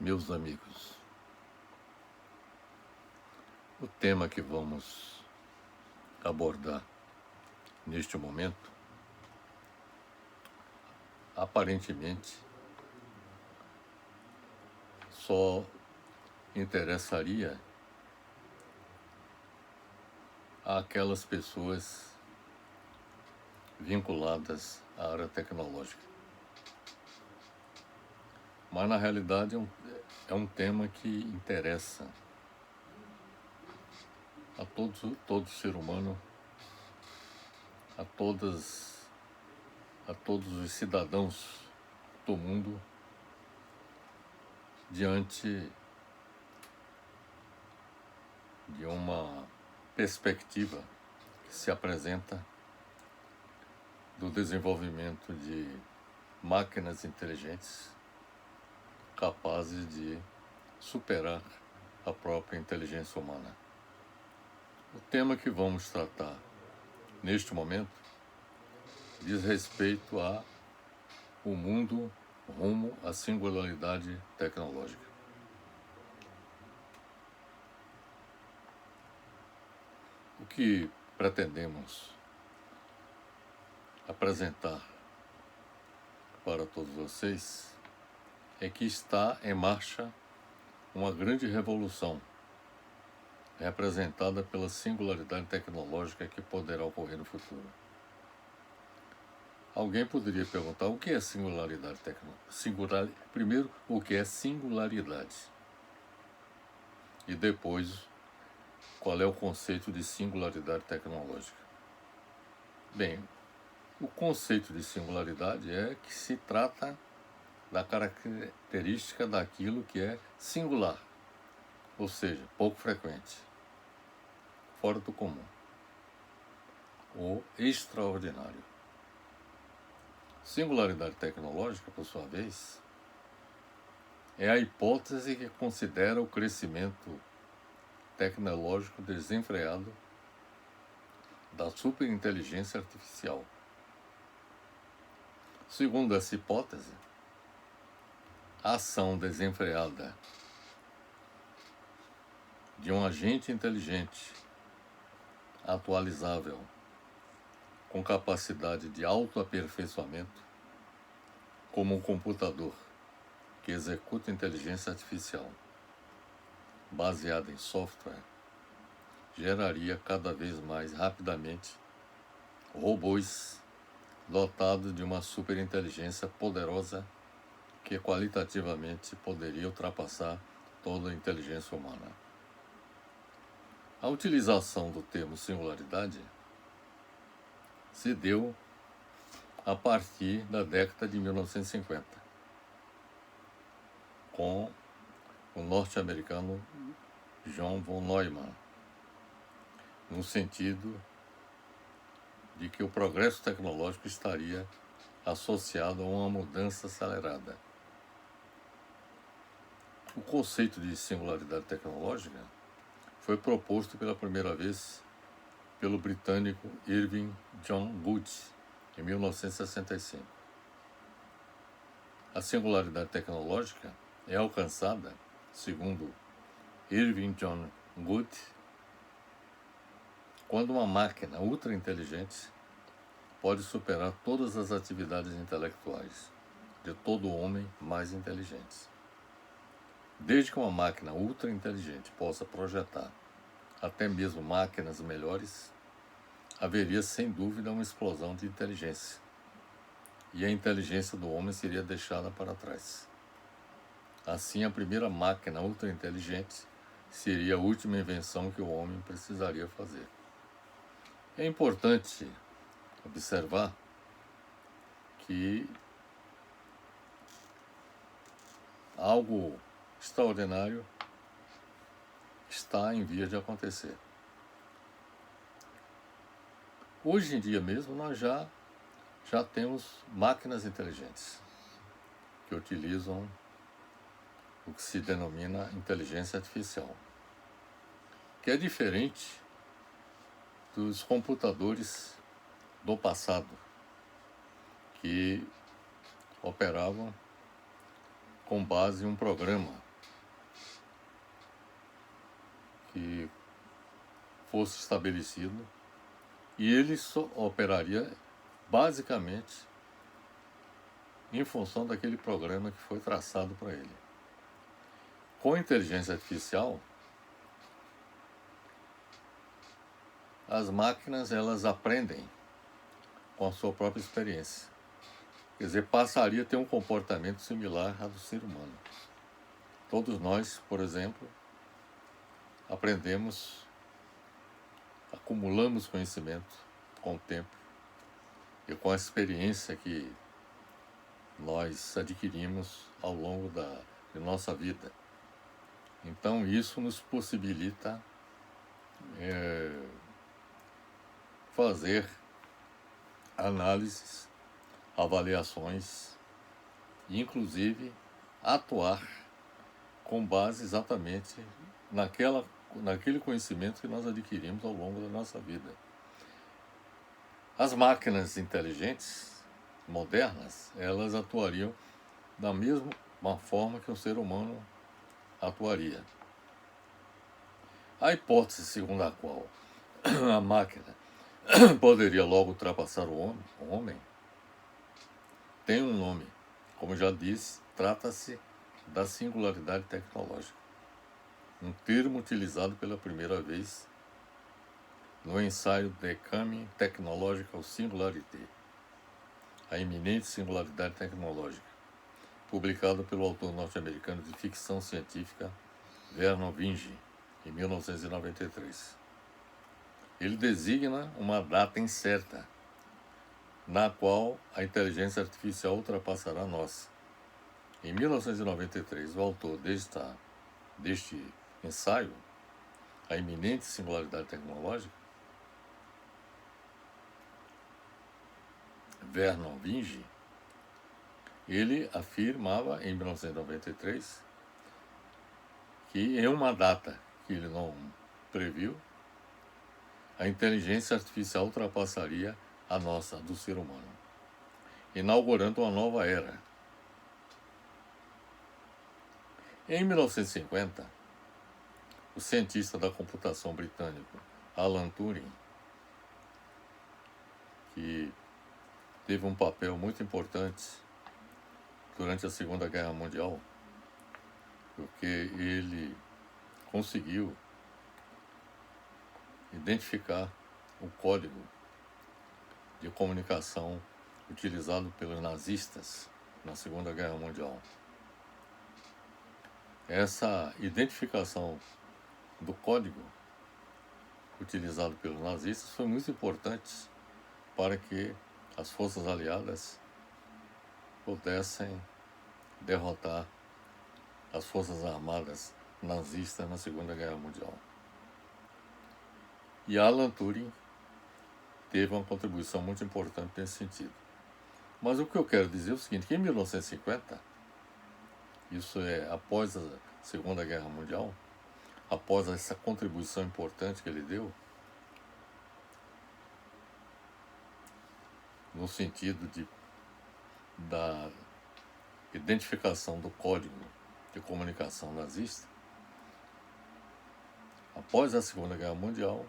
Meus amigos, o tema que vamos abordar neste momento aparentemente só interessaria àquelas pessoas vinculadas à área tecnológica. Mas na realidade é um tema que interessa a todo ser humano, a todos os cidadãos do mundo, diante de uma perspectiva que se apresenta do desenvolvimento de máquinas inteligentes capazes de superar a própria inteligência humana. O tema que vamos tratar neste momento diz respeito a o mundo rumo à singularidade tecnológica. O que pretendemos apresentar para todos vocês é que está em marcha uma grande revolução representada pela singularidade tecnológica que poderá ocorrer no futuro. Alguém poderia perguntar o que é singularidade tecnológica? Primeiro, o que é singularidade? E depois, qual é o conceito de singularidade tecnológica? Bem, o conceito de singularidade é que se trata da característica daquilo que é singular, ou seja, pouco frequente, fora do comum, ou extraordinário. Singularidade tecnológica, por sua vez, é a hipótese que considera o crescimento tecnológico desenfreado da superinteligência artificial. Segundo essa hipótese, a ação desenfreada de um agente inteligente, atualizável, com capacidade de autoaperfeiçoamento, como um computador que executa inteligência artificial baseada em software, geraria cada vez mais rapidamente robôs dotados de uma superinteligência poderosa que qualitativamente poderia ultrapassar toda a inteligência humana. A utilização do termo singularidade se deu a partir da década de 1950, com o norte-americano John von Neumann, no sentido de que o progresso tecnológico estaria associado a uma mudança acelerada. O conceito de singularidade tecnológica foi proposto pela primeira vez pelo britânico Irving John Good, em 1965. A singularidade tecnológica é alcançada, segundo Irving John Good, quando uma máquina ultra inteligente pode superar todas as atividades intelectuais de todo homem mais inteligente. Desde que uma máquina ultra inteligente possa projetar até mesmo máquinas melhores, haveria sem dúvida uma explosão de inteligência, e a inteligência do homem seria deixada para trás. Assim, a primeira máquina ultra inteligente seria a última invenção que o homem precisaria fazer. É importante observar que algo extraordinário está em vias de acontecer. Hoje em dia mesmo nós já temos máquinas inteligentes que utilizam o que se denomina inteligência artificial, que é diferente dos computadores do passado, que operavam com base em um programa que fosse estabelecido e ele só operaria basicamente em função daquele programa que foi traçado para ele. Com a inteligência artificial, as máquinas elas aprendem com a sua própria experiência. Quer dizer, passaria a ter um comportamento similar ao do ser humano. Todos nós, por exemplo, aprendemos, acumulamos conhecimento com o tempo e com a experiência que nós adquirimos ao longo de nossa vida. Então isso nos possibilita fazer análises, avaliações e inclusive atuar com base exatamente naquele conhecimento que nós adquirimos ao longo da nossa vida. As máquinas inteligentes, modernas, elas atuariam da mesma forma que um ser humano atuaria. A hipótese segundo a qual a máquina poderia logo ultrapassar o homem tem um nome. Como já disse, trata-se da singularidade tecnológica, um termo utilizado pela primeira vez no ensaio The Coming Technological Singularity, a iminente singularidade tecnológica, publicado pelo autor norte-americano de ficção científica Vernor Vinge, em 1993. Ele designa uma data incerta, na qual a inteligência artificial ultrapassará a nossa. Em 1993, o autor deste ensaio, a iminente singularidade tecnológica, Vernor Vinge, ele afirmava em 1993 que em uma data que ele não previu, a inteligência artificial ultrapassaria a nossa, do ser humano, inaugurando uma nova era. Em 1950, o cientista da computação britânico Alan Turing, que teve um papel muito importante durante a Segunda Guerra Mundial, porque ele conseguiu identificar o código de comunicação utilizado pelos nazistas na Segunda Guerra Mundial. Essa identificação do código utilizado pelos nazistas foi muito importante para que as forças aliadas pudessem derrotar as forças armadas nazistas na Segunda Guerra Mundial. E Alan Turing teve uma contribuição muito importante nesse sentido. Mas o que eu quero dizer é o seguinte, que em 1950, isso é após a Segunda Guerra Mundial, após essa contribuição importante que ele deu, no sentido da identificação do código de comunicação nazista, após a Segunda Guerra Mundial,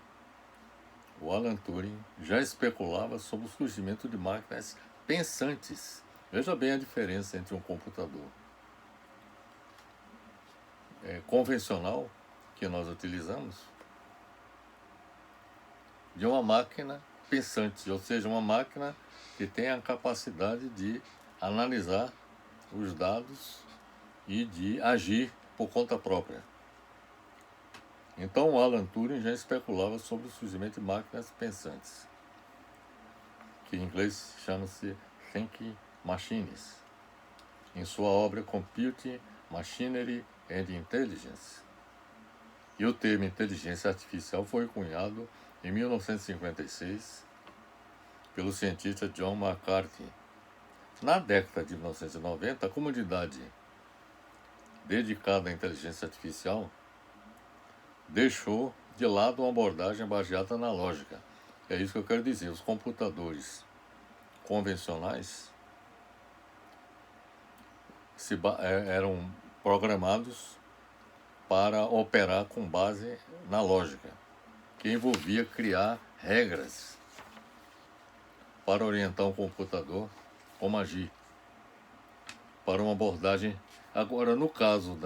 o Alan Turing já especulava sobre o surgimento de máquinas pensantes. Veja bem a diferença entre um computador convencional, que nós utilizamos, de uma máquina pensante, ou seja, uma máquina que tem a capacidade de analisar os dados e de agir por conta própria. Então, o Alan Turing já especulava sobre o surgimento de máquinas pensantes, que em inglês chama-se Thinking Machines, em sua obra Computing, Machinery and Intelligence. E o termo inteligência artificial foi cunhado em 1956 pelo cientista John McCarthy. Na década de 1990, a comunidade dedicada à inteligência artificial deixou de lado uma abordagem baseada na lógica. É isso que eu quero dizer. Os computadores convencionais eram programados para operar com base na lógica, que envolvia criar regras para orientar um computador como agir, para uma abordagem. Agora, no caso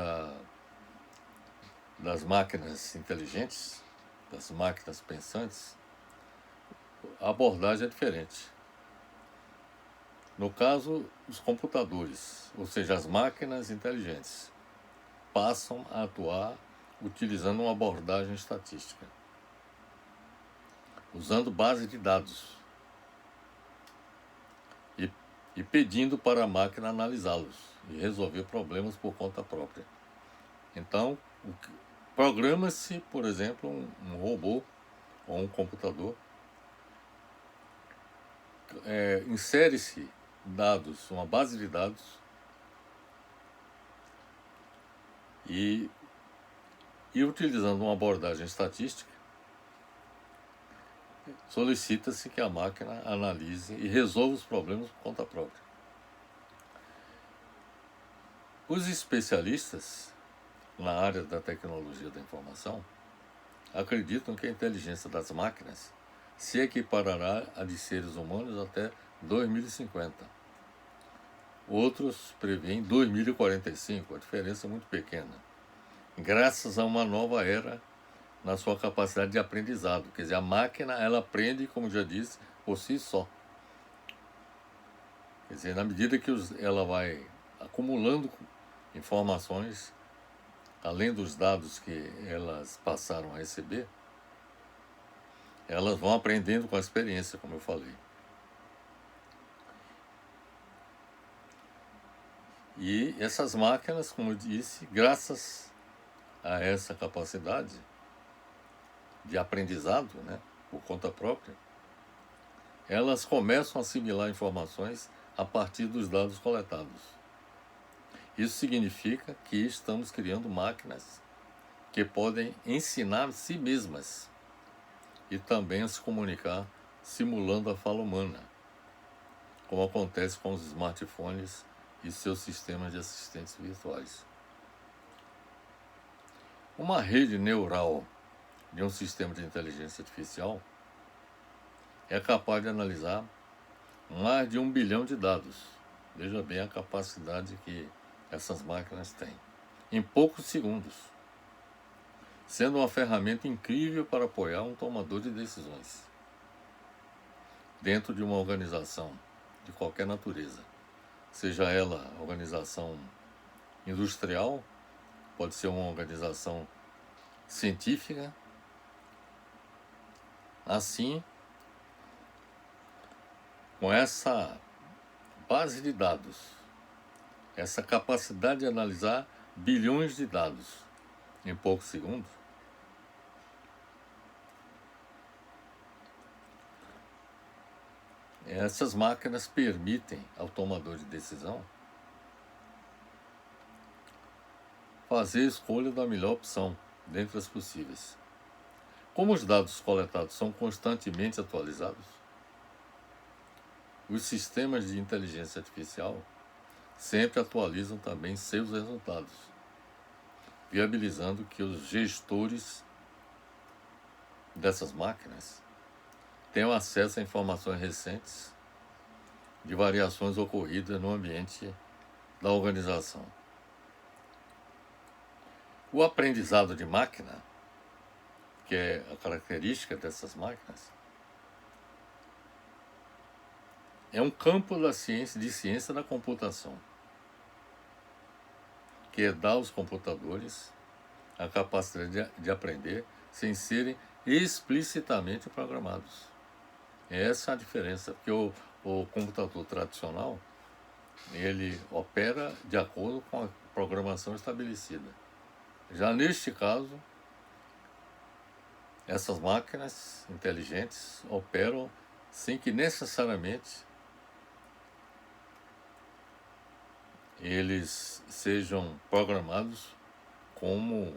das máquinas inteligentes, das máquinas pensantes, a abordagem é diferente. No caso, os computadores, ou seja, as máquinas inteligentes, passam a atuar utilizando uma abordagem estatística, usando base de dados e pedindo para a máquina analisá-los e resolver problemas por conta própria. Então, programa-se, por exemplo, um robô ou um computador, insere-se dados, uma base de dados, e utilizando uma abordagem estatística, solicita-se que a máquina analise e resolva os problemas por conta própria. Os especialistas na área da tecnologia da informação acreditam que a inteligência das máquinas se equiparará à de seres humanos até 2050. Outros prevêem 2045, a diferença é muito pequena, graças a uma nova era na sua capacidade de aprendizado. Quer dizer, a máquina, ela aprende, como já disse, por si só. Quer dizer, na medida que ela vai acumulando informações, além dos dados que elas passaram a receber, elas vão aprendendo com a experiência, como eu falei. E essas máquinas, como eu disse, graças a essa capacidade de aprendizado, né, por conta própria, elas começam a assimilar informações a partir dos dados coletados. Isso significa que estamos criando máquinas que podem ensinar a si mesmas e também a se comunicar simulando a fala humana, como acontece com os smartphones e seus sistemas de assistentes virtuais. Uma rede neural de um sistema de inteligência artificial é capaz de analisar mais de 1 bilhão de dados. Veja bem a capacidade que essas máquinas têm, em poucos segundos, sendo uma ferramenta incrível para apoiar um tomador de decisões dentro de uma organização de qualquer natureza, seja ela organização industrial, pode ser uma organização científica. Assim, com essa base de dados, essa capacidade de analisar bilhões de dados em poucos segundos, essas máquinas permitem ao tomador de decisão fazer a escolha da melhor opção dentre as possíveis. Como os dados coletados são constantemente atualizados, os sistemas de inteligência artificial sempre atualizam também seus resultados, viabilizando que os gestores dessas máquinas tenham acesso a informações recentes de variações ocorridas no ambiente da organização. O aprendizado de máquina, que é a característica dessas máquinas, é um campo da ciência da computação, que dá aos computadores a capacidade de aprender sem serem explicitamente programados. Essa é a diferença, porque o computador tradicional, ele opera de acordo com a programação estabelecida. Já neste caso, essas máquinas inteligentes operam sem que necessariamente eles sejam programados como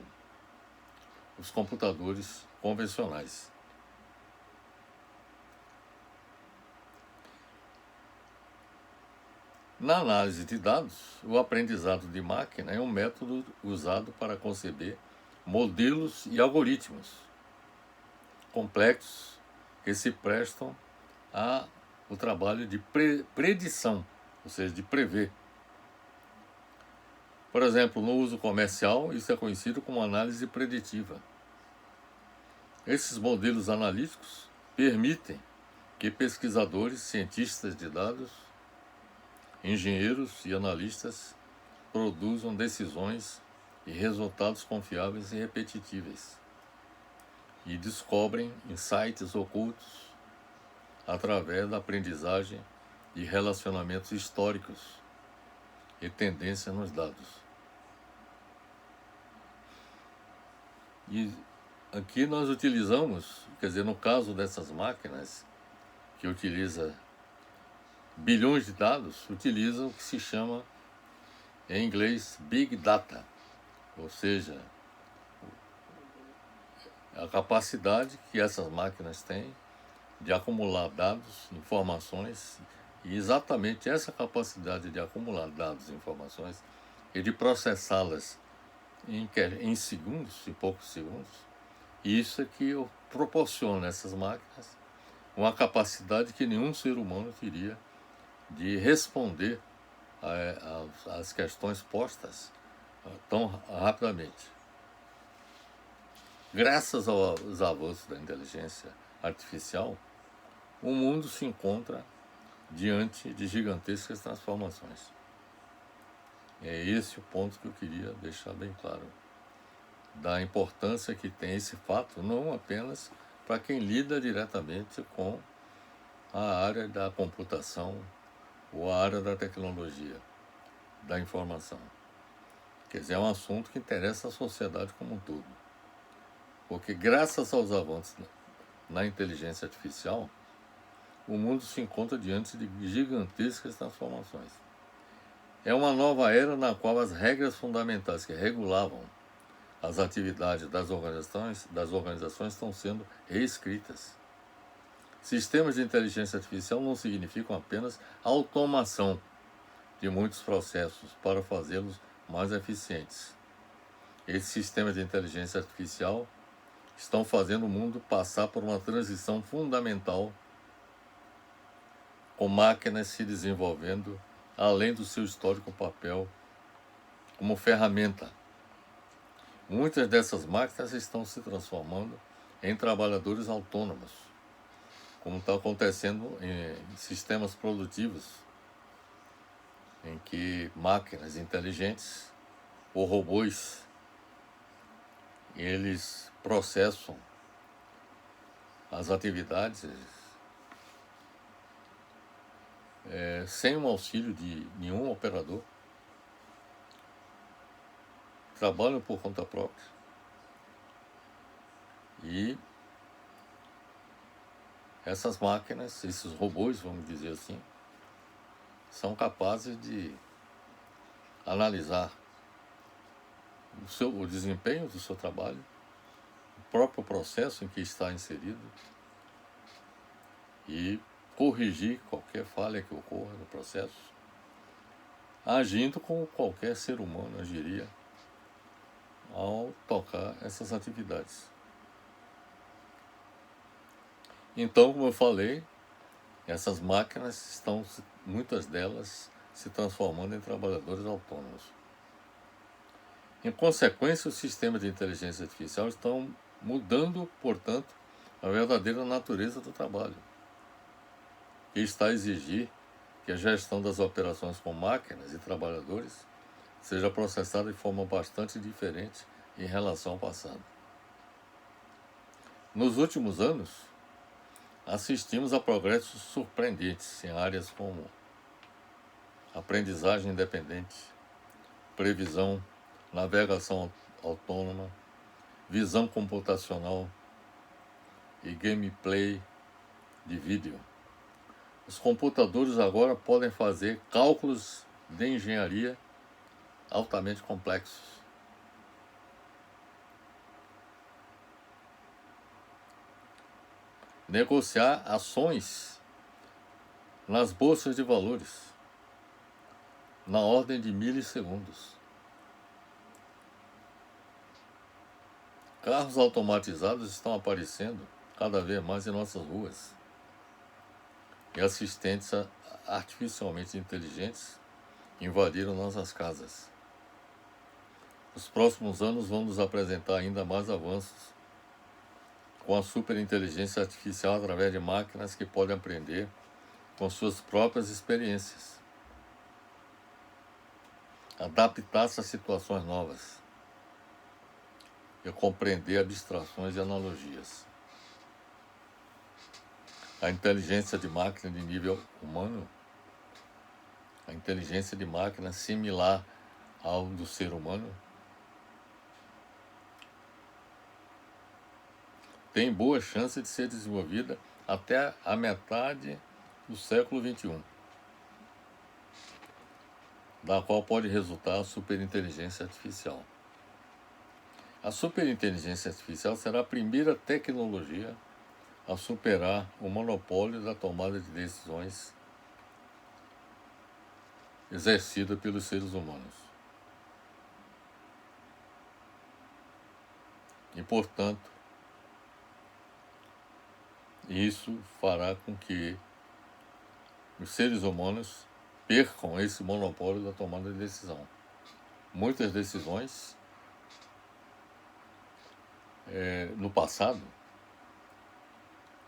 os computadores convencionais. Na análise de dados, o aprendizado de máquina é um método usado para conceber modelos e algoritmos complexos que se prestam ao trabalho de predição, ou seja, de prever. Por exemplo, no uso comercial, isso é conhecido como análise preditiva. Esses modelos analíticos permitem que pesquisadores, cientistas de dados, engenheiros e analistas produzam decisões e resultados confiáveis e repetitíveis, e descobrem insights ocultos através da aprendizagem e relacionamentos históricos e tendência nos dados. E aqui nós utilizamos, quer dizer, no caso dessas máquinas, que utiliza bilhões de dados, utilizam o que se chama, em inglês, Big Data, ou seja, a capacidade que essas máquinas têm de acumular dados, informações, e exatamente essa capacidade de acumular dados e informações e de processá-las em segundos, em poucos segundos, isso é que proporciona a essas máquinas uma capacidade que nenhum ser humano teria de responder às questões postas tão rapidamente. Graças aos avanços da inteligência artificial, o mundo se encontra diante de gigantescas transformações. É esse o ponto que eu queria deixar bem claro, da importância que tem esse fato, não apenas para quem lida diretamente com a área da computação ou a área da tecnologia, da informação. Quer dizer, é um assunto que interessa a sociedade como um todo. Porque graças aos avanços na inteligência artificial, o mundo se encontra diante de gigantescas transformações. É uma nova era na qual as regras fundamentais que regulavam as atividades das organizações estão sendo reescritas. Sistemas de inteligência artificial não significam apenas automação de muitos processos para fazê-los mais eficientes. Esses sistemas de inteligência artificial estão fazendo o mundo passar por uma transição fundamental, com máquinas se desenvolvendo além do seu histórico papel como ferramenta. Muitas dessas máquinas estão se transformando em trabalhadores autônomos, como está acontecendo em sistemas produtivos, em que máquinas inteligentes ou robôs, eles processam as atividades sem o auxílio de nenhum operador, trabalham por conta própria e essas máquinas, esses robôs, vamos dizer assim, são capazes de analisar o desempenho do seu trabalho, o próprio processo em que está inserido e corrigir qualquer falha que ocorra no processo, agindo como qualquer ser humano agiria ao tocar essas atividades. Então, como eu falei, essas máquinas estão, muitas delas, se transformando em trabalhadores autônomos. Em consequência, os sistemas de inteligência artificial estão mudando, portanto, a verdadeira natureza do trabalho, que está a exigir que a gestão das operações com máquinas e trabalhadores seja processada de forma bastante diferente em relação ao passado. Nos últimos anos, assistimos a progressos surpreendentes em áreas como aprendizagem independente, previsão, navegação autônoma, visão computacional e gameplay de vídeo. Os computadores agora podem fazer cálculos de engenharia altamente complexos. Negociar ações nas bolsas de valores na ordem de milissegundos. Carros automatizados estão aparecendo cada vez mais em nossas ruas. E assistentes artificialmente inteligentes invadiram nossas casas. Os próximos anos vão nos apresentar ainda mais avanços com a superinteligência artificial através de máquinas que podem aprender com suas próprias experiências, adaptar-se a situações novas e compreender abstrações e analogias. A inteligência de máquina de nível humano, a inteligência de máquina similar ao do ser humano, tem boa chance de ser desenvolvida até a metade do século XXI, da qual pode resultar a superinteligência artificial. A superinteligência artificial será a primeira tecnologia a superar o monopólio da tomada de decisões exercida pelos seres humanos. E, portanto, isso fará com que os seres humanos percam esse monopólio da tomada de decisão. Muitas decisões, no passado,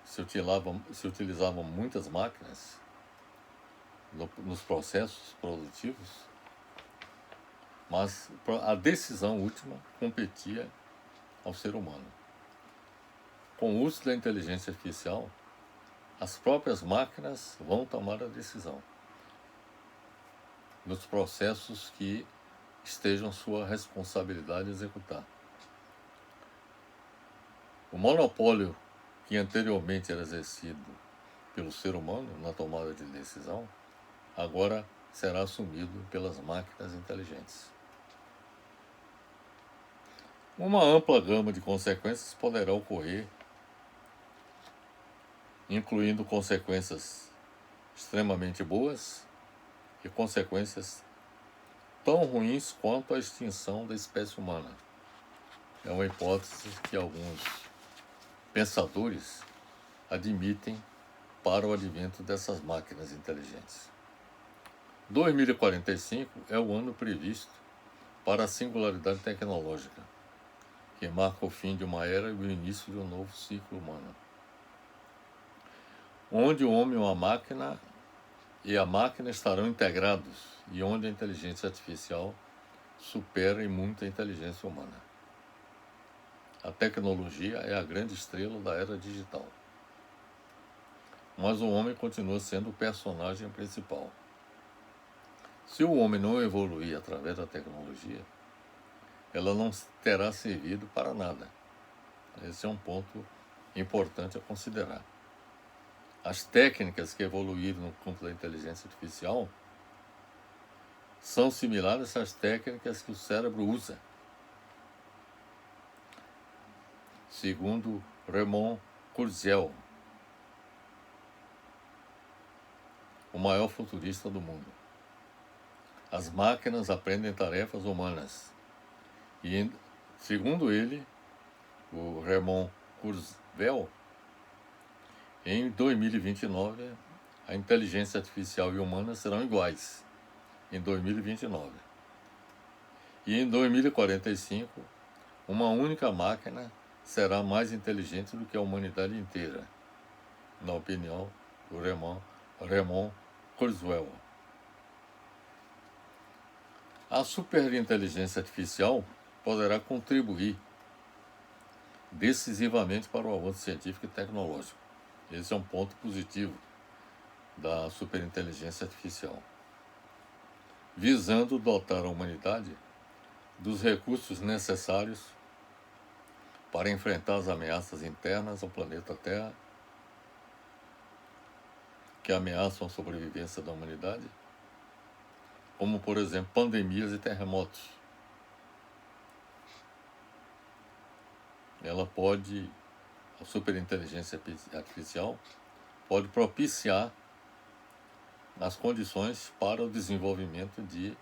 se utilizavam muitas máquinas nos processos produtivos, mas a decisão última competia ao ser humano. Com o uso da inteligência artificial, as próprias máquinas vão tomar a decisão nos processos que estejam sua responsabilidade executar. O monopólio que anteriormente era exercido pelo ser humano na tomada de decisão, agora será assumido pelas máquinas inteligentes. Uma ampla gama de consequências poderá ocorrer, incluindo consequências extremamente boas e consequências tão ruins quanto a extinção da espécie humana. É uma hipótese que alguns pensadores admitem para o advento dessas máquinas inteligentes. 2045 é o ano previsto para a singularidade tecnológica, que marca o fim de uma era e o início de um novo ciclo humano, onde o homem e a máquina estarão integrados e onde a inteligência artificial supera em muito a inteligência humana. A tecnologia é a grande estrela da era digital, mas o homem continua sendo o personagem principal. Se o homem não evoluir através da tecnologia, ela não terá servido para nada. Esse é um ponto importante a considerar. As técnicas que evoluíram no campo da inteligência artificial são similares às técnicas que o cérebro usa. Segundo Raymond Kurzweil, o maior futurista do mundo. As máquinas aprendem tarefas humanas. E, segundo ele, o Raymond Kurzweil, em 2029, a inteligência artificial e humana serão iguais. Em 2029. E em 2045, uma única máquina será mais inteligente do que a humanidade inteira, na opinião do Raymond Kurzweil. A superinteligência artificial poderá contribuir decisivamente para o avanço científico e tecnológico. Esse é um ponto positivo da superinteligência artificial, visando dotar a humanidade dos recursos necessários para enfrentar as ameaças internas ao planeta Terra, que ameaçam a sobrevivência da humanidade, como, por exemplo, pandemias e terremotos. A superinteligência artificial pode propiciar as condições para o desenvolvimento de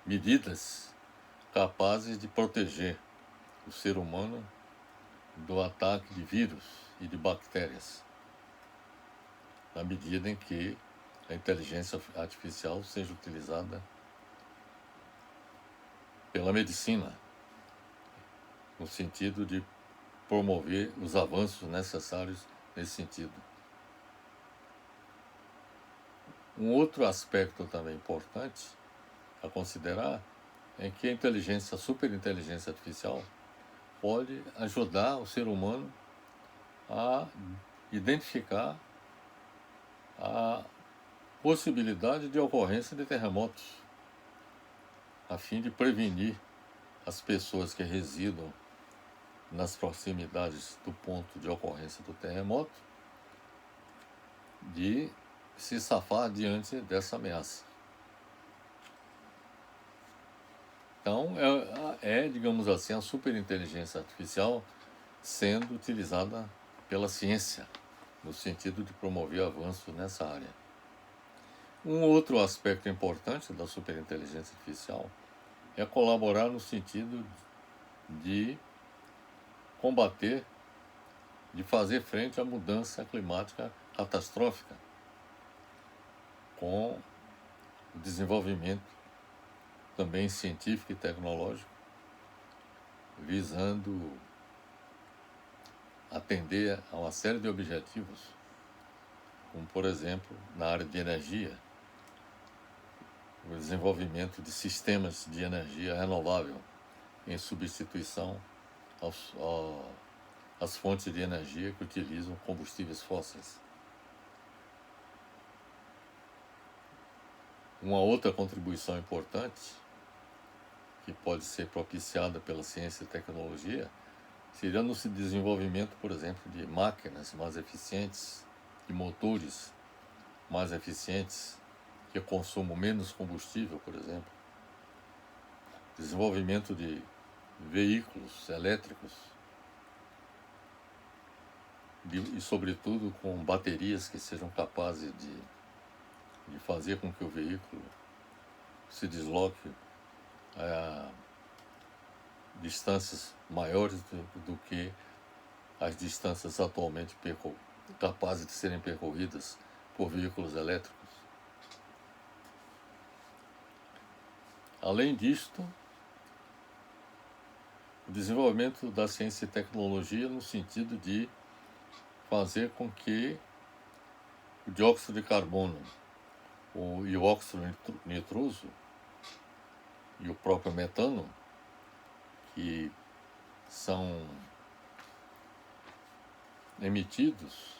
medidas capazes de proteger o ser humano do ataque de vírus e de bactérias, na medida em que a inteligência artificial seja utilizada pela medicina, no sentido de promover os avanços necessários nesse sentido. Um outro aspecto também importante a considerar é que a superinteligência artificial pode ajudar o ser humano a identificar a possibilidade de ocorrência de terremotos, a fim de prevenir as pessoas que residam nas proximidades do ponto de ocorrência do terremoto de se safar diante dessa ameaça. Então, digamos assim, a superinteligência artificial sendo utilizada pela ciência, no sentido de promover avanços nessa área. Um outro aspecto importante da superinteligência artificial é colaborar no sentido de combater, de fazer frente à mudança climática catastrófica, com o desenvolvimento também científico e tecnológico, visando atender a uma série de objetivos, como, por exemplo, na área de energia, o desenvolvimento de sistemas de energia renovável em substituição às fontes de energia que utilizam combustíveis fósseis. Uma outra contribuição importante que pode ser propiciada pela ciência e tecnologia seria no desenvolvimento, por exemplo, de máquinas mais eficientes, de motores mais eficientes, que consumam menos combustível, por exemplo. Desenvolvimento de veículos elétricos e, sobretudo, com baterias que sejam capazes de fazer com que o veículo se desloque a distâncias maiores do que as distâncias atualmente capazes de serem percorridas por veículos elétricos. Além disto, o desenvolvimento da ciência e tecnologia no sentido de fazer com que o dióxido de carbono e o óxido nitroso e o próprio metano, que são emitidos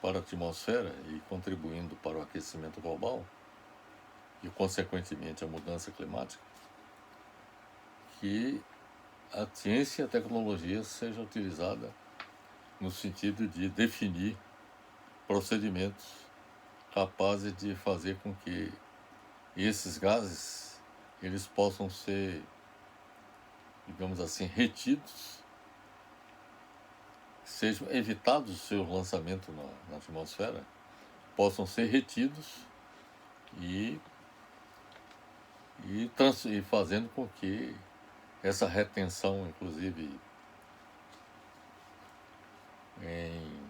para a atmosfera e contribuindo para o aquecimento global e, consequentemente, a mudança climática, que a ciência e a tecnologia seja utilizada no sentido de definir procedimentos capazes de fazer com que esses gases eles possam ser, digamos assim, retidos, sejam evitados o seu lançamento na atmosfera, possam ser retidos e fazendo com que essa retenção, inclusive em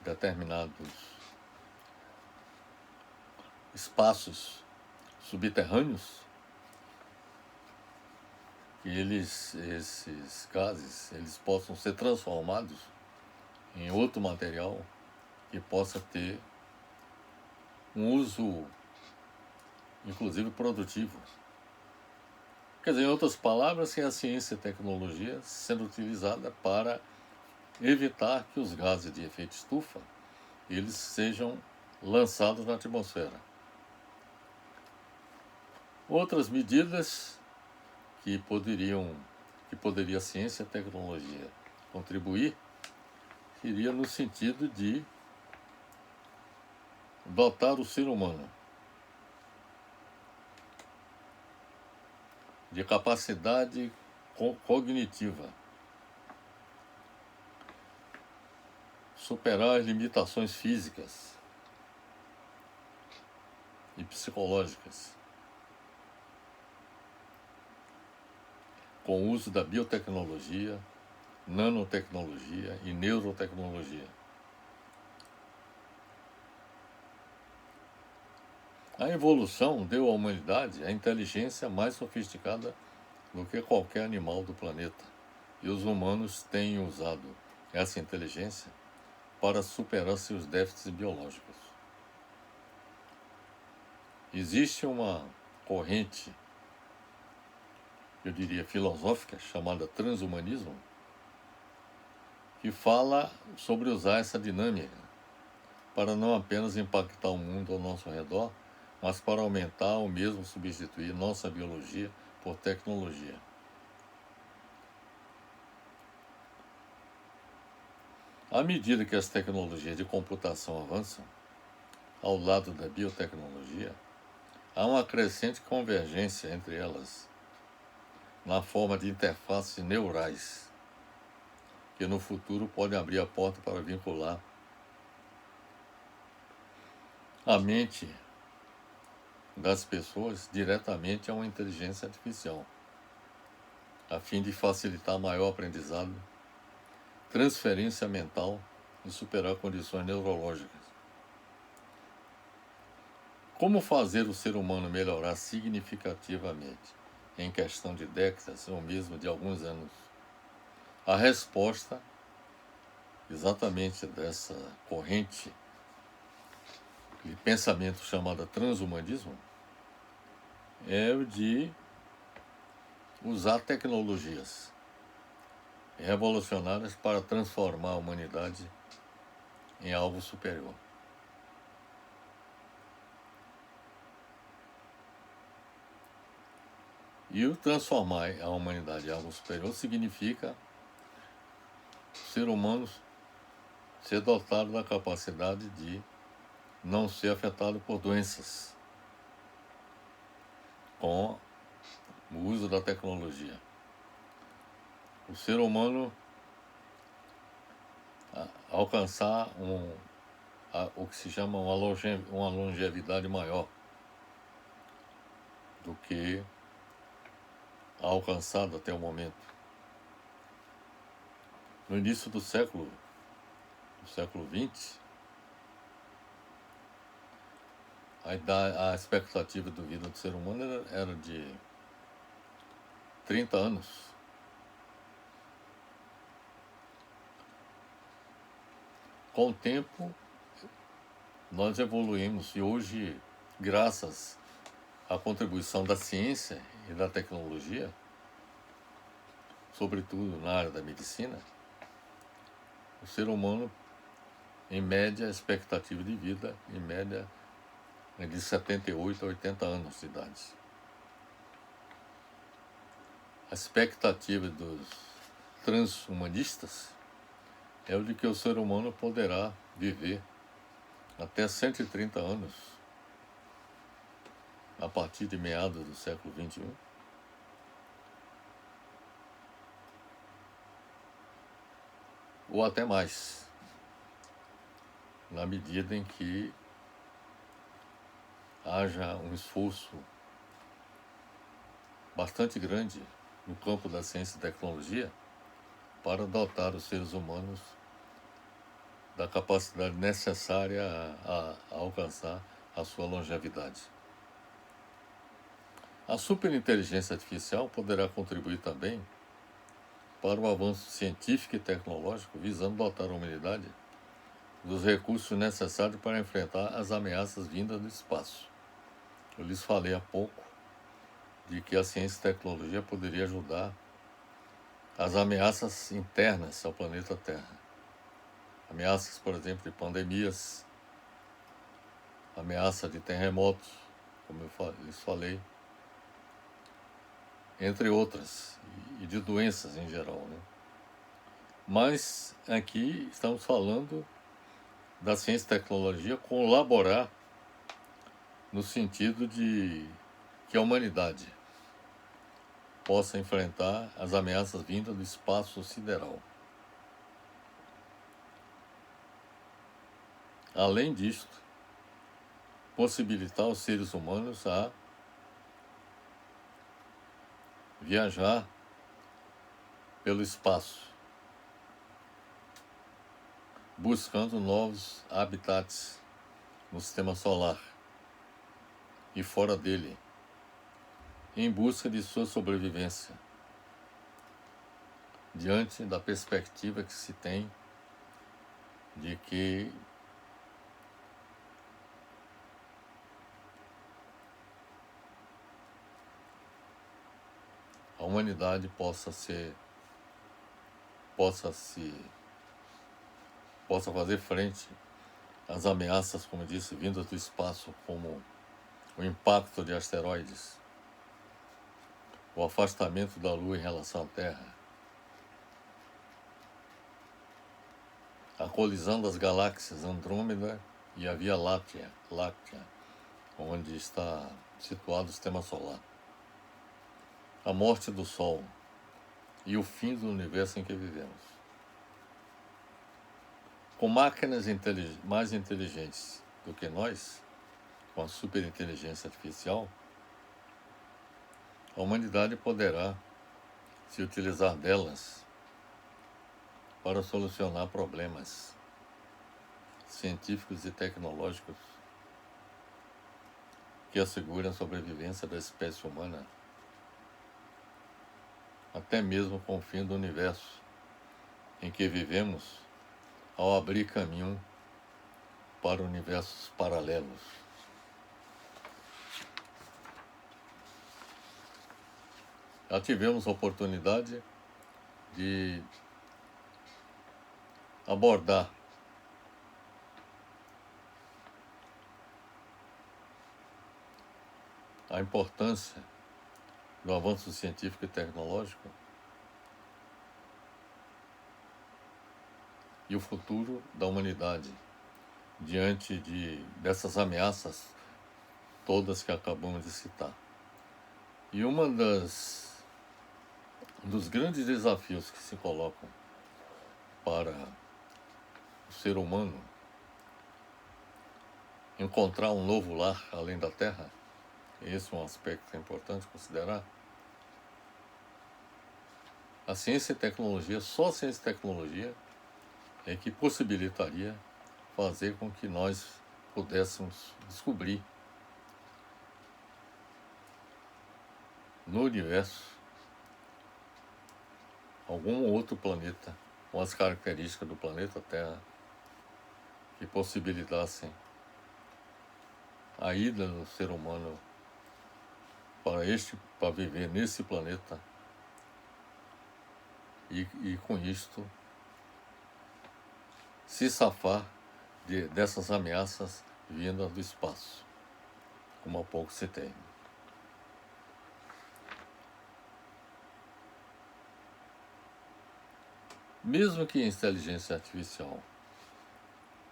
determinados espaços subterrâneos, que esses gases eles possam ser transformados em outro material que possa ter um uso, inclusive, produtivo. Quer dizer, em outras palavras, que a ciência e a tecnologia sendo utilizada para evitar que os gases de efeito estufa eles sejam lançados na atmosfera. Outras medidas que poderia a ciência e a tecnologia contribuir seria no sentido de dotar o ser humano de capacidade cognitiva, superar as limitações físicas e psicológicas, com o uso da biotecnologia, nanotecnologia e neurotecnologia. A evolução deu à humanidade a inteligência mais sofisticada do que qualquer animal do planeta, e os humanos têm usado essa inteligência para superar seus déficits biológicos. Existe uma corrente, eu diria filosófica, chamada transhumanismo, que fala sobre usar essa dinâmica para não apenas impactar o mundo ao nosso redor, mas para aumentar ou mesmo substituir nossa biologia por tecnologia. À medida que as tecnologias de computação avançam, ao lado da biotecnologia, há uma crescente convergência entre elas, na forma de interfaces neurais, que no futuro podem abrir a porta para vincular a mente das pessoas diretamente a uma inteligência artificial, a fim de facilitar maior aprendizado, transferência mental e superar condições neurológicas. Como fazer o ser humano melhorar significativamente em questão de décadas ou mesmo de alguns anos? A resposta, exatamente dessa corrente de pensamento chamada transhumanismo, é o de usar tecnologias revolucionárias para transformar a humanidade em algo superior. E o transformar a humanidade em algo superior significa o ser humano ser dotado da capacidade de não ser afetado por doenças com o uso da tecnologia. O ser humano alcançar o que se chama uma longevidade maior do que a alcançada até o momento. No início do século XX, a expectativa de vida do ser humano era de 30 anos. Com o tempo, nós evoluímos e hoje, graças à contribuição da ciência e da tecnologia, sobretudo na área da medicina, o ser humano, em média, a expectativa de vida, em média, é de 78 a 80 anos de idade. A expectativa dos transhumanistas é o de que o ser humano poderá viver até 130 anos, a partir de meados do século XXI. Ou até mais, na medida em que haja um esforço bastante grande no campo da ciência e tecnologia para dotar os seres humanos da capacidade necessária a alcançar a sua longevidade. A superinteligência artificial poderá contribuir também para o avanço científico e tecnológico, visando dotar a humanidade dos recursos necessários para enfrentar as ameaças vindas do espaço. Eu lhes falei há pouco de que a ciência e tecnologia poderia ajudar as ameaças internas ao planeta Terra. Ameaças, por exemplo, de pandemias, ameaça de terremotos, como eu lhes falei, entre outras, e de doenças em geral, né? Mas aqui estamos falando da ciência e tecnologia colaborar no sentido de que a humanidade possa enfrentar as ameaças vindas do espaço sideral. Além disto, possibilitar os seres humanos a viajar pelo espaço, buscando novos habitats no sistema solar e fora dele, em busca de sua sobrevivência, diante da perspectiva que se tem de que a humanidade possa fazer frente às ameaças, como disse, vindas do espaço, como o impacto de asteroides, o afastamento da Lua em relação à Terra, a colisão das galáxias Andrômeda e a Via Láctea, onde está situado o sistema solar, a morte do Sol e o fim do universo em que vivemos. Com máquinas mais inteligentes do que nós, com a superinteligência artificial, a humanidade poderá se utilizar delas para solucionar problemas científicos e tecnológicos que asseguram a sobrevivência da espécie humana, até mesmo com o fim do universo em que vivemos, ao abrir caminho para universos paralelos. Já tivemos a oportunidade de abordar a importância do avanço científico e tecnológico e o futuro da humanidade diante dessas ameaças todas que acabamos de citar. E dos grandes desafios que se colocam para o ser humano encontrar um novo lar além da Terra, esse é um aspecto que é importante considerar. A ciência e tecnologia, só a ciência e tecnologia é que possibilitaria fazer com que nós pudéssemos descobrir no universo algum outro planeta com as características do planeta Terra que possibilitassem a ida do ser humano para viver nesse planeta e com isto se safar dessas ameaças vindas do espaço, como há pouco citei. Mesmo que a inteligência artificial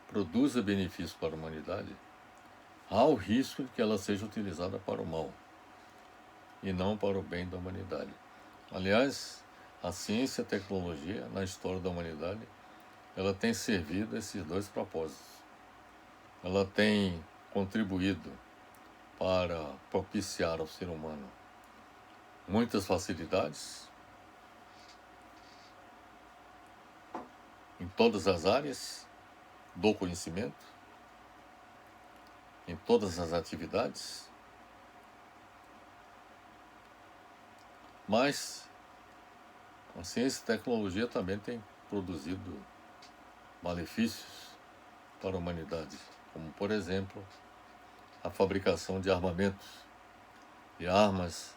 produza benefícios para a humanidade, há o risco de que ela seja utilizada para o mal e não para o bem da humanidade. Aliás, a ciência e a tecnologia, na história da humanidade, ela tem servido a esses dois propósitos. Ela tem contribuído para propiciar ao ser humano muitas facilidades em todas as áreas do conhecimento, em todas as atividades, mas a ciência e a tecnologia também tem produzido malefícios para a humanidade, como, por exemplo, a fabricação de armamentos, de armas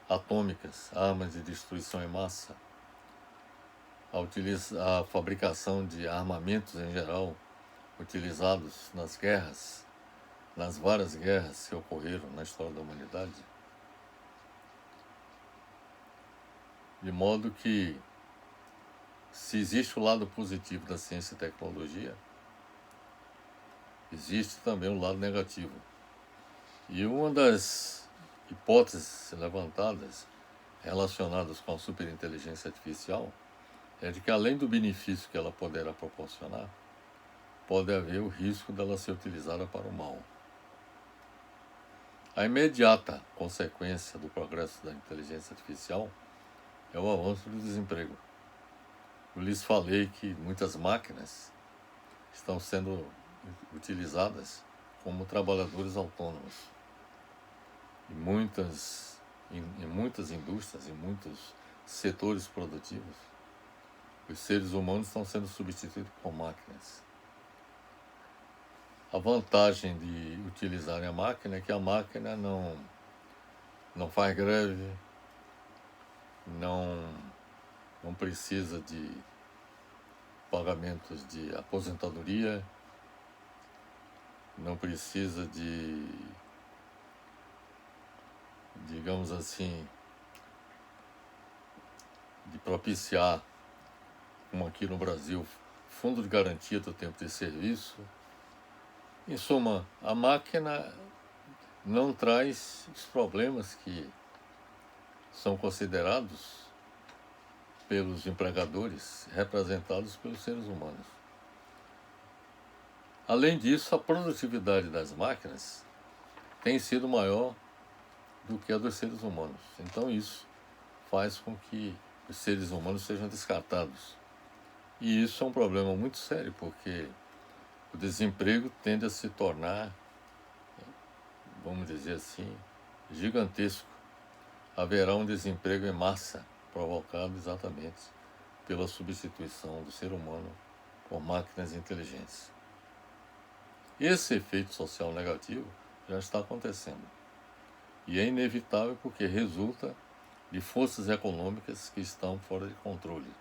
atômicas, armas de destruição em massa, a fabricação de armamentos em geral, utilizados nas guerras, nas várias guerras que ocorreram na história da humanidade. De modo que, se existe o lado positivo da ciência e tecnologia, existe também o lado negativo. E uma das hipóteses levantadas relacionadas com a superinteligência artificial é de que, além do benefício que ela poderá proporcionar, pode haver o risco dela ser utilizada para o mal. A imediata consequência do progresso da inteligência artificial é o avanço do desemprego. Eu lhes falei que muitas máquinas estão sendo utilizadas como trabalhadores autônomos. Em muitas indústrias, em muitos setores produtivos, os seres humanos estão sendo substituídos por máquinas. A vantagem de utilizarem a máquina é que a máquina não faz greve, não precisa de pagamentos de aposentadoria, não precisa de, digamos assim, de propiciar, como aqui no Brasil, fundo de garantia do tempo de serviço. Em suma, a máquina não traz os problemas que são considerados pelos empregadores, representados pelos seres humanos. Além disso, a produtividade das máquinas tem sido maior do que a dos seres humanos. Então isso faz com que os seres humanos sejam descartados. E isso é um problema muito sério, porque o desemprego tende a se tornar, vamos dizer assim, gigantesco. Haverá um desemprego em massa, provocado exatamente pela substituição do ser humano por máquinas inteligentes. Esse efeito social negativo já está acontecendo. E é inevitável porque resulta de forças econômicas que estão fora de controle.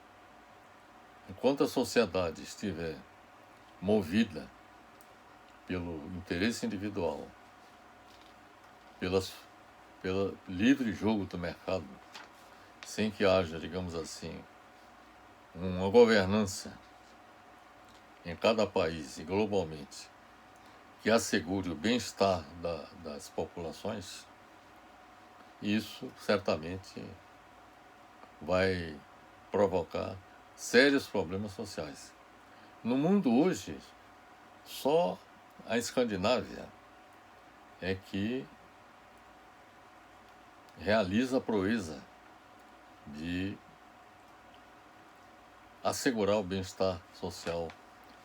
Enquanto a sociedade estiver movida pelo interesse individual, pelo livre jogo do mercado, sem que haja, digamos assim, uma governança em cada país e globalmente que assegure o bem-estar das populações, isso certamente vai provocar sérios problemas sociais. No mundo hoje, só a Escandinávia é que realiza a proeza de assegurar o bem-estar social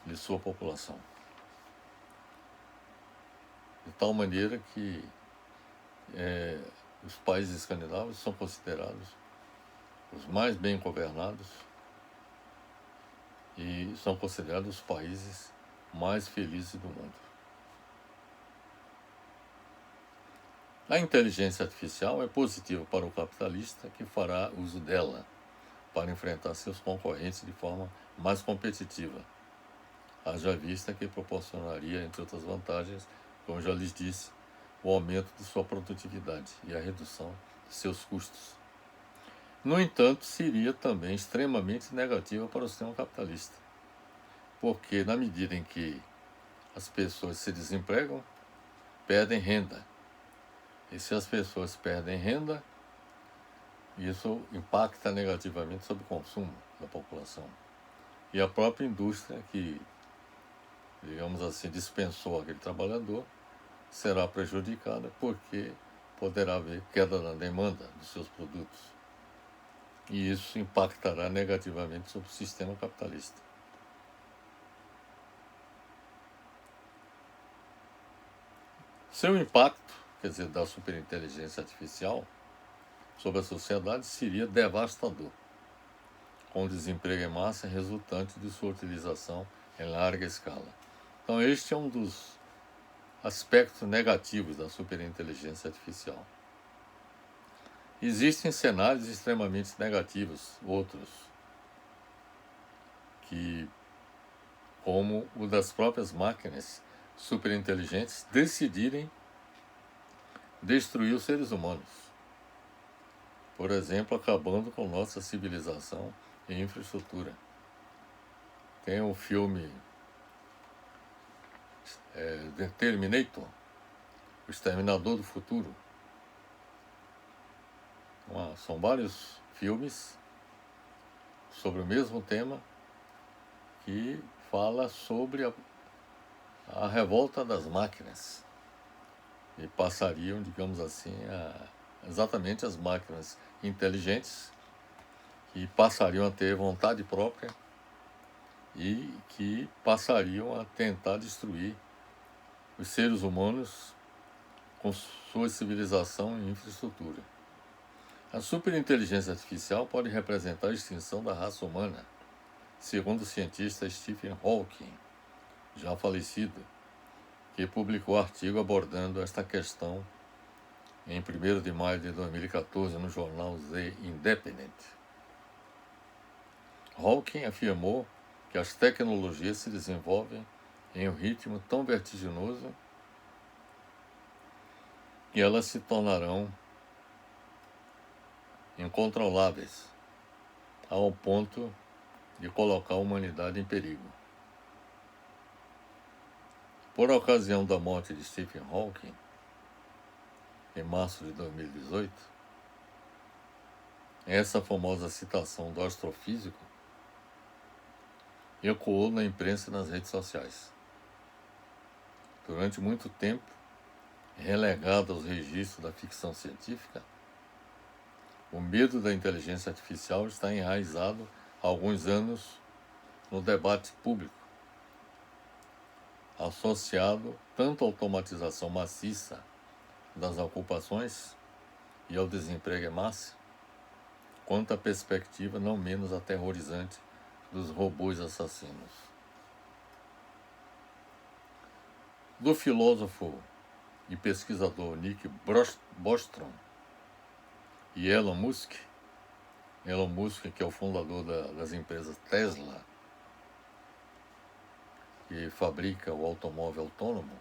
de sua população. De tal maneira que os países escandinavos são considerados os mais bem governados e são considerados os países mais felizes do mundo. A inteligência artificial é positiva para o capitalista que fará uso dela para enfrentar seus concorrentes de forma mais competitiva. Haja vista que proporcionaria, entre outras vantagens, como já lhes disse, o aumento de sua produtividade e a redução de seus custos. No entanto, seria também extremamente negativa para o sistema capitalista, porque na medida em que as pessoas se desempregam, perdem renda. E se as pessoas perdem renda, isso impacta negativamente sobre o consumo da população. E a própria indústria que, digamos assim, dispensou aquele trabalhador, será prejudicada porque poderá haver queda na demanda dos seus produtos. E isso impactará negativamente sobre o sistema capitalista. Seu impacto, quer dizer, da superinteligência artificial sobre a sociedade seria devastador, com o desemprego em massa resultante de sua utilização em larga escala. Então este é um dos aspectos negativos da superinteligência artificial. Existem cenários extremamente negativos, outros, como o das próprias máquinas superinteligentes decidirem destruir os seres humanos. Por exemplo, acabando com nossa civilização e infraestrutura. Tem um filme The Terminator, o Exterminador do Futuro. São vários filmes sobre o mesmo tema que fala sobre a revolta das máquinas. E passariam, digamos assim, exatamente as máquinas inteligentes que passariam a ter vontade própria e que passariam a tentar destruir os seres humanos com sua civilização e infraestrutura. A superinteligência artificial pode representar a extinção da raça humana, segundo o cientista Stephen Hawking, já falecido, que publicou artigo abordando esta questão em 1º de maio de 2014 no jornal The Independent. Hawking afirmou que as tecnologias se desenvolvem em um ritmo tão vertiginoso que elas se tornarão incontroláveis ao ponto de colocar a humanidade em perigo. Por ocasião da morte de Stephen Hawking, em março de 2018, essa famosa citação do astrofísico ecoou na imprensa e nas redes sociais. Durante muito tempo, relegado aos registros da ficção científica, o medo da inteligência artificial está enraizado há alguns anos no debate público, associado tanto à automatização maciça das ocupações e ao desemprego em massa, quanto à perspectiva não menos aterrorizante dos robôs assassinos. Do filósofo e pesquisador Nick Bostrom e Elon Musk, que é o fundador das empresas Tesla, que fabrica o automóvel autônomo,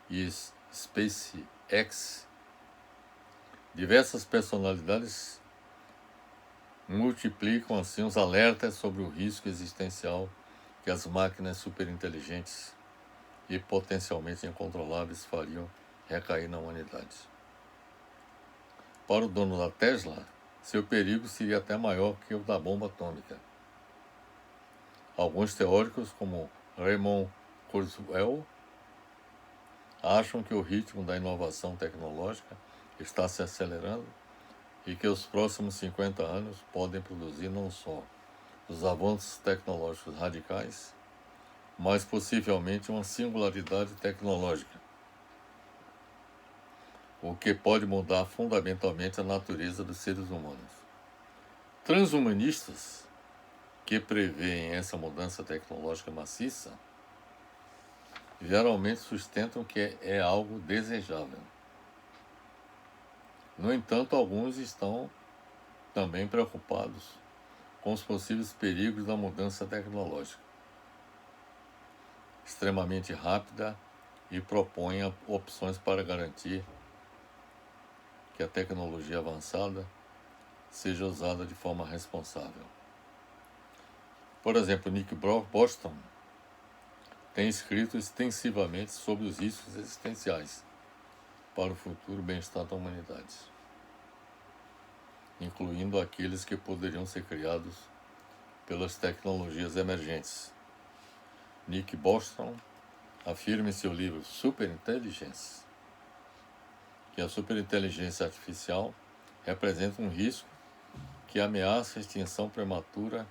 e SpaceX, diversas personalidades multiplicam assim os alertas sobre o risco existencial que as máquinas superinteligentes e potencialmente incontroláveis fariam recair na humanidade. Para o dono da Tesla, seu perigo seria até maior que o da bomba atômica. Alguns teóricos, como Raymond Kurzweil, acham que o ritmo da inovação tecnológica está se acelerando e que os próximos 50 anos podem produzir não só os avanços tecnológicos radicais, mas possivelmente uma singularidade tecnológica, o que pode mudar fundamentalmente a natureza dos seres humanos. Transhumanistas, que preveem essa mudança tecnológica maciça, geralmente sustentam que é algo desejável. No entanto, alguns estão também preocupados com os possíveis perigos da mudança tecnológica, extremamente rápida, e propõem opções para garantir que a tecnologia avançada seja usada de forma responsável. Por exemplo, Nick Bostrom tem escrito extensivamente sobre os riscos existenciais para o futuro bem-estar da humanidade, incluindo aqueles que poderiam ser criados pelas tecnologias emergentes. Nick Bostrom afirma em seu livro Superintelligence que a superinteligência artificial representa um risco que ameaça a extinção prematura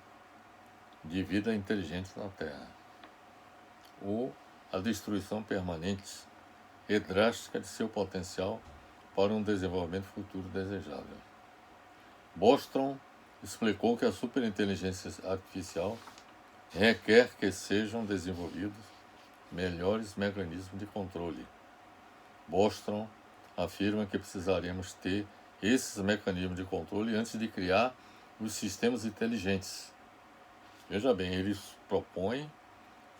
de vida inteligente na Terra, ou a destruição permanente e drástica de seu potencial para um desenvolvimento futuro desejável. Bostrom explicou que a superinteligência artificial requer que sejam desenvolvidos melhores mecanismos de controle. Bostrom afirma que precisaremos ter esses mecanismos de controle antes de criar os sistemas inteligentes. Veja bem, eles propõem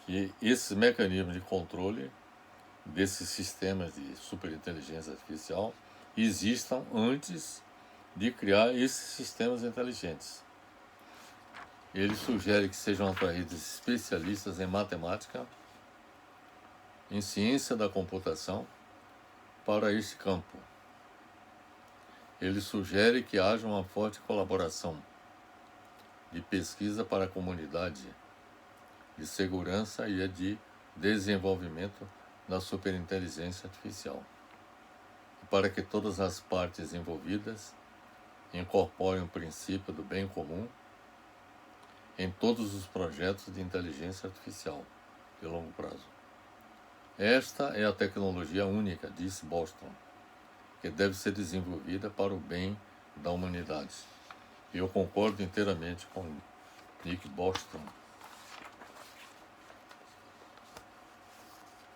que esses mecanismos de controle desses sistemas de superinteligência artificial existam antes de criar esses sistemas inteligentes. Ele sugere que sejam atraídos especialistas em matemática, em ciência da computação, para este campo. Ele sugere que haja uma forte colaboração de pesquisa para a comunidade, de segurança e de desenvolvimento da superinteligência artificial, para que todas as partes envolvidas incorporem o princípio do bem comum em todos os projetos de inteligência artificial de longo prazo. Esta é a tecnologia única, disse Bostrom, que deve ser desenvolvida para o bem da humanidade. E eu concordo inteiramente com Nick Bostrom.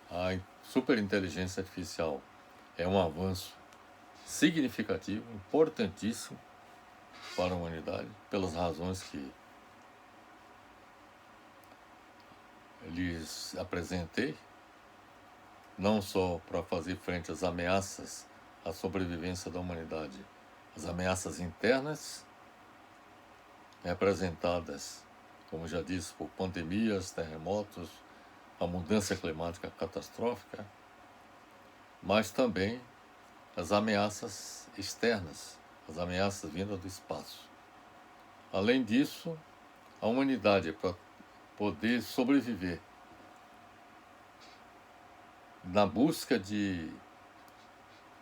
A superinteligência artificial é um avanço significativo, importantíssimo para a humanidade, pelas razões que lhes apresentei, não só para fazer frente às ameaças à sobrevivência da humanidade, as ameaças internas, representadas, como já disse, por pandemias, terremotos, a mudança climática catastrófica, mas também as ameaças externas, as ameaças vindas do espaço. Além disso, a humanidade, para poder sobreviver na busca de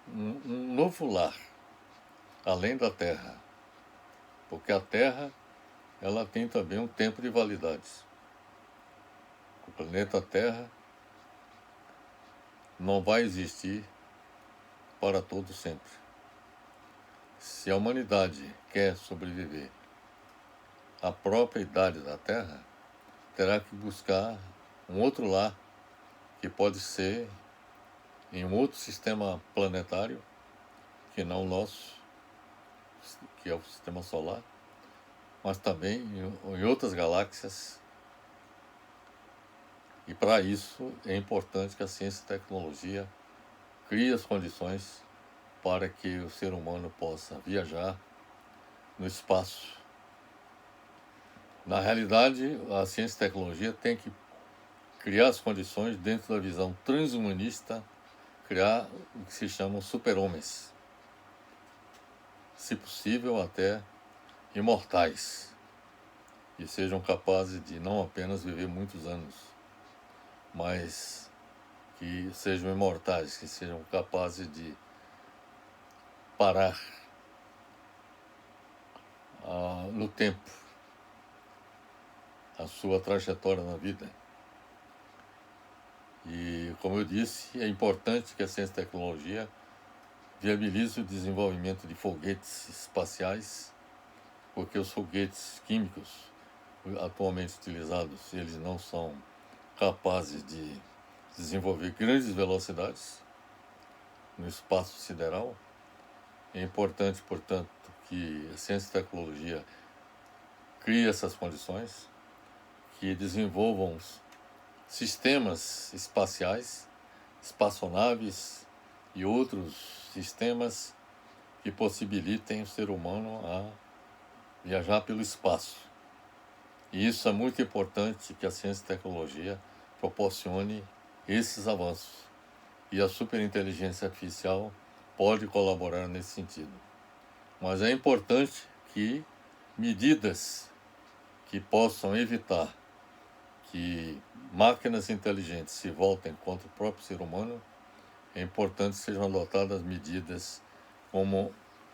um novo lar, além da Terra, porque a Terra ela tem também um tempo de validade. O planeta Terra não vai existir para todo sempre. Se a humanidade quer sobreviver à própria idade da Terra, terá que buscar um outro lar, que pode ser em um outro sistema planetário, que não o nosso, que é o sistema solar, mas também em outras galáxias. E para isso é importante que a ciência e a tecnologia crie as condições para que o ser humano possa viajar no espaço. Na realidade, a ciência e a tecnologia tem que criar as condições, dentro da visão transhumanista, criar o que se chamam super-homens, se possível até imortais, e sejam capazes de não apenas viver muitos anos, mas que sejam imortais, que sejam capazes de parar no tempo a sua trajetória na vida. E, como eu disse, é importante que a ciência e a tecnologia viabilize o desenvolvimento de foguetes espaciais, porque os foguetes químicos atualmente utilizados, eles não são capazes de desenvolver grandes velocidades no espaço sideral. É importante, portanto, que a ciência e a tecnologia crie essas condições, que desenvolvam sistemas espaciais, espaçonaves e outros sistemas que possibilitem o ser humano a viajar pelo espaço. E isso é muito importante, que a ciência e a tecnologia proporcione esses avanços. E a superinteligência artificial pode colaborar nesse sentido. Mas é importante que medidas que possam evitar que máquinas inteligentes se voltem contra o próprio ser humano, é importante que sejam adotadas medidas como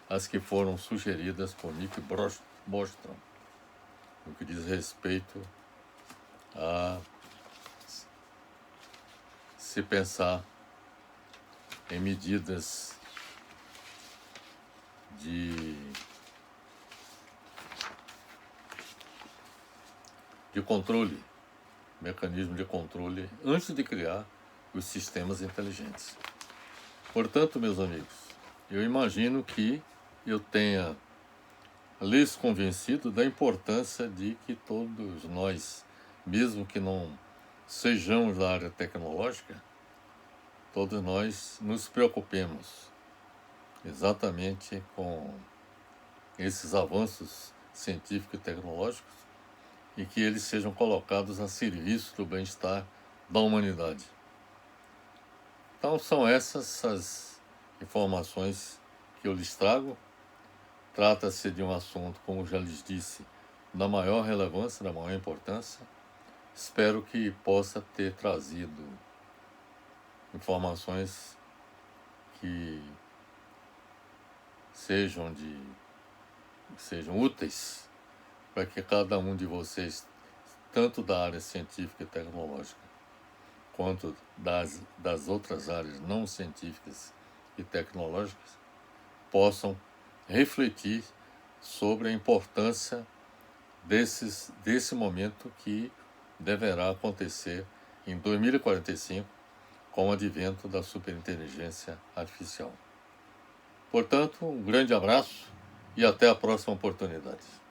as que foram sugeridas por Nick Bostrom, no que diz respeito a se pensar em medidas de controle, mecanismo de controle, antes de criar os sistemas inteligentes. Portanto, meus amigos, eu imagino que eu tenha lhes convencido da importância de que todos nós, mesmo que não sejamos da área tecnológica, todos nós nos preocupemos exatamente com esses avanços científicos e tecnológicos e que eles sejam colocados a serviço do bem-estar da humanidade. Então são essas as informações que eu lhes trago. Trata-se de um assunto, como já lhes disse, da maior relevância, da maior importância. Espero que possa ter trazido informações que sejam de sejam úteis para que cada um de vocês, tanto da área científica e tecnológica, quanto das outras áreas não científicas e tecnológicas, possam refletir sobre a importância desse momento que deverá acontecer em 2045, com o advento da superinteligência artificial. Portanto, um grande abraço e até a próxima oportunidade.